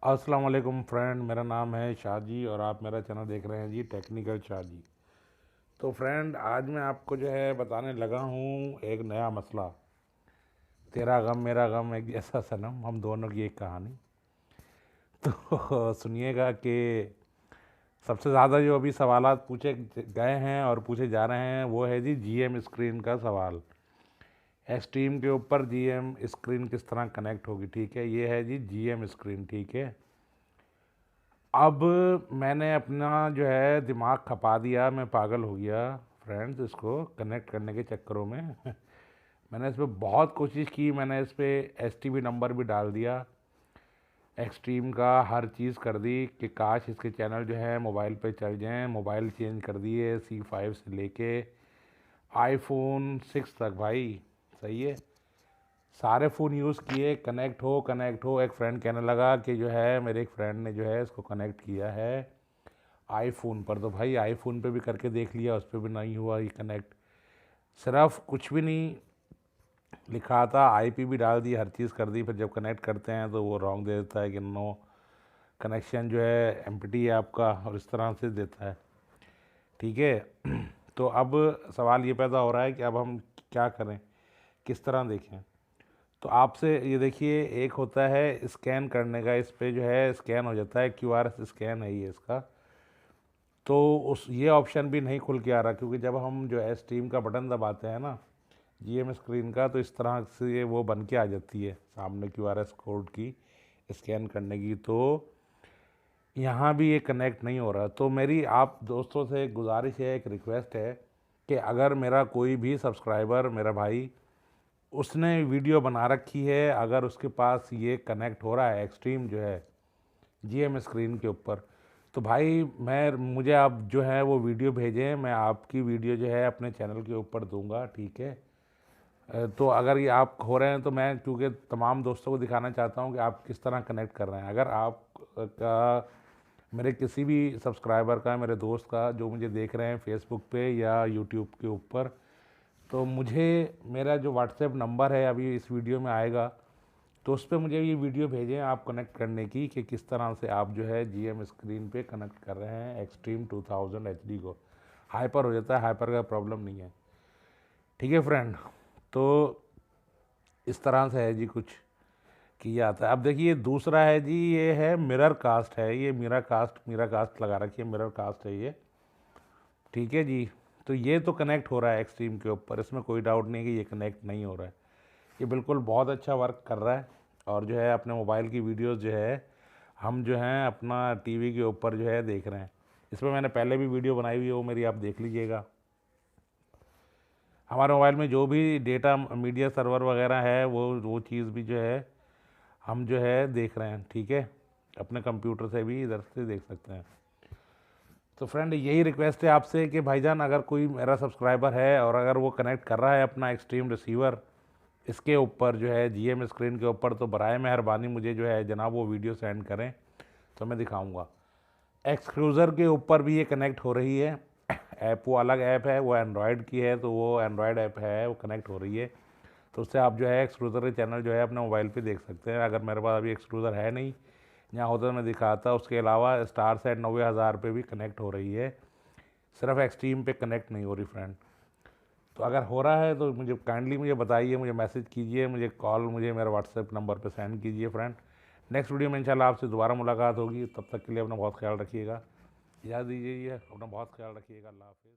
अस्सलाम वालेकुम फ्रेंड, मेरा नाम है शाहजी और आप मेरा चैनल देख रहे हैं जी टेक्निकल शाहजी। तो फ्रेंड, आज मैं आपको जो है बताने लगा हूँ एक नया मसला। तेरा गम मेरा गम एक जैसा सनम, हम दोनों की एक कहानी। तो सुनिएगा कि सबसे ज़्यादा जो अभी सवालात पूछे गए हैं और पूछे जा रहे हैं वो है जी जीएम स्क्रीन का सवाल। एक्सट्रीम के ऊपर जीएम स्क्रीन किस तरह कनेक्ट होगी, ठीक है। ये है जी जीएम स्क्रीन, ठीक है। अब मैंने अपना जो है दिमाग खपा दिया, मैं पागल हो गया फ्रेंड्स इसको कनेक्ट करने के चक्करों में। मैंने इस पर बहुत कोशिश की, मैंने इस पर एसटीवी नंबर भी डाल दिया, एक्सट्रीम का हर चीज़ कर दी कि काश इसके चैनल जो है मोबाइल पे चल जाएं। मोबाइल चेंज कर दिए C5 से लेके आईफोन 6 तक भाई, सही है। सारे फ़ोन यूज़ किए, कनेक्ट हो। एक फ्रेंड कहने लगा कि जो है मेरे एक फ्रेंड ने जो है इसको कनेक्ट किया है आईफोन पर। तो भाई आईफोन पे भी करके देख लिया, उस पर भी नहीं हुआ ये कनेक्ट। सिर्फ कुछ भी नहीं लिखा था, आईपी भी डाल दी, हर चीज़ कर दी, फिर जब कनेक्ट करते हैं तो वो रॉन्ग दे देता है कि नो कनेक्शन जो है एम्प्टी है आपका, और इस तरह से देता है, ठीक है। तो अब सवाल ये पैदा हो रहा है कि अब हम क्या करें, किस तरह देखें। तो आपसे ये देखिए, एक होता है स्कैन करने का, इस पे जो है स्कैन हो जाता है, क्यूआर स्कैन है ये इसका। तो उस ये ऑप्शन भी नहीं खुल के आ रहा, क्योंकि जब हम जो है स्ट्रीम का बटन दबाते हैं ना जीएम स्क्रीन का, तो इस तरह से वो बन के आ जाती है सामने क्यूआरएस कोड की स्कैन करने की। तो यहाँ भी ये कनेक्ट नहीं हो रहा। तो मेरी आप दोस्तों से एक गुजारिश है, एक रिक्वेस्ट है कि अगर मेरा कोई भी सब्सक्राइबर, मेरा भाई, उसने वीडियो बना रखी है, अगर उसके पास ये कनेक्ट हो रहा है एक्सट्रीम जो है जीएम स्क्रीन के ऊपर, तो भाई मुझे आप जो है वो वीडियो भेजें, मैं आपकी वीडियो जो है अपने चैनल के ऊपर दूंगा, ठीक है। तो अगर ये आप हो रहे हैं तो मैं, क्योंकि तमाम दोस्तों को दिखाना चाहता हूँ कि आप किस तरह कनेक्ट कर रहे हैं। अगर आप का मेरे किसी भी सब्सक्राइबर का, मेरे दोस्त का जो मुझे देख रहे हैं फेसबुक पे या यूट्यूब के ऊपर, तो मुझे मेरा जो व्हाट्सएप नंबर है अभी इस वीडियो में आएगा, तो उस पर मुझे ये वीडियो भेजें आप कनेक्ट करने की, कि किस तरह से आप जो है जीएम स्क्रीन पे कनेक्ट कर रहे हैं एक्सट्रीम 2000 HD को। हाइपर हो जाता है, हाइपर का प्रॉब्लम नहीं है, ठीक है फ्रेंड। तो इस तरह से है जी कुछ किया जाता है। अब देखिए दूसरा है जी, ये है मिरर कास्ट है, ये मिरर कास्ट लगा रखी है, मिरर कास्ट है ये, ठीक है जी। तो ये तो कनेक्ट हो रहा है एक्सट्रीम के ऊपर, इसमें कोई डाउट नहीं है कि ये कनेक्ट नहीं हो रहा है। ये बिल्कुल बहुत अच्छा वर्क कर रहा है, और जो है अपने मोबाइल की वीडियोस जो है हम जो हैं अपना टीवी के ऊपर जो है देख रहे हैं। इस पर मैंने पहले भी वीडियो बनाई हुई है, वो मेरी आप देख लीजिएगा। हमारे मोबाइल में जो भी डेटा मीडिया सर्वर वगैरह है वो चीज़ भी जो है हम जो है देख रहे हैं, ठीक है। अपने कंप्यूटर से भी इधर से देख सकते हैं। तो फ्रेंड, यही रिक्वेस्ट है आपसे कि भाईजान, अगर कोई मेरा सब्सक्राइबर है और अगर वो कनेक्ट कर रहा है अपना एक्सट्रीम रिसीवर इसके ऊपर जो है जीएम स्क्रीन के ऊपर, तो बराए मेहरबानी मुझे जो है जनाब वो वीडियो सेंड करें, तो मैं दिखाऊंगा। एक्सक्रूज़र के ऊपर भी ये कनेक्ट हो रही है। ऐप वो अलग ऐप है, वो एंड्रॉयड की है, तो वो एंड्रॉयड ऐप है, वो कनेक्ट हो रही है। तो उससे आप जो है एक्सक्रूज़र के चैनल जो है अपने मोबाइल पे देख सकते हैं। अगर मेरे पास अभी एक्सक्रूज़र है नहीं, यहाँ होता तो मैं दिखाता। उसके अलावा स्टार सेट 90,000 पे भी कनेक्ट हो रही है, सिर्फ एक्सट्रीम पे कनेक्ट नहीं हो रही फ्रेंड। तो अगर हो रहा है तो मुझे काइंडली मुझे बताइए, मुझे मैसेज कीजिए, मुझे कॉल, मुझे मेरा व्हाट्सएप नंबर पे सेंड कीजिए फ्रेंड। नेक्स्ट वीडियो में इंशाल्लाह आपसे दोबारा मुलाकात होगी, तब तक के लिए अपना बहुत ख्याल रखिएगा। इजाज़त दीजिए, अपना बहुत ख्याल रखिएगा। अल्लाह हाफ़िज़।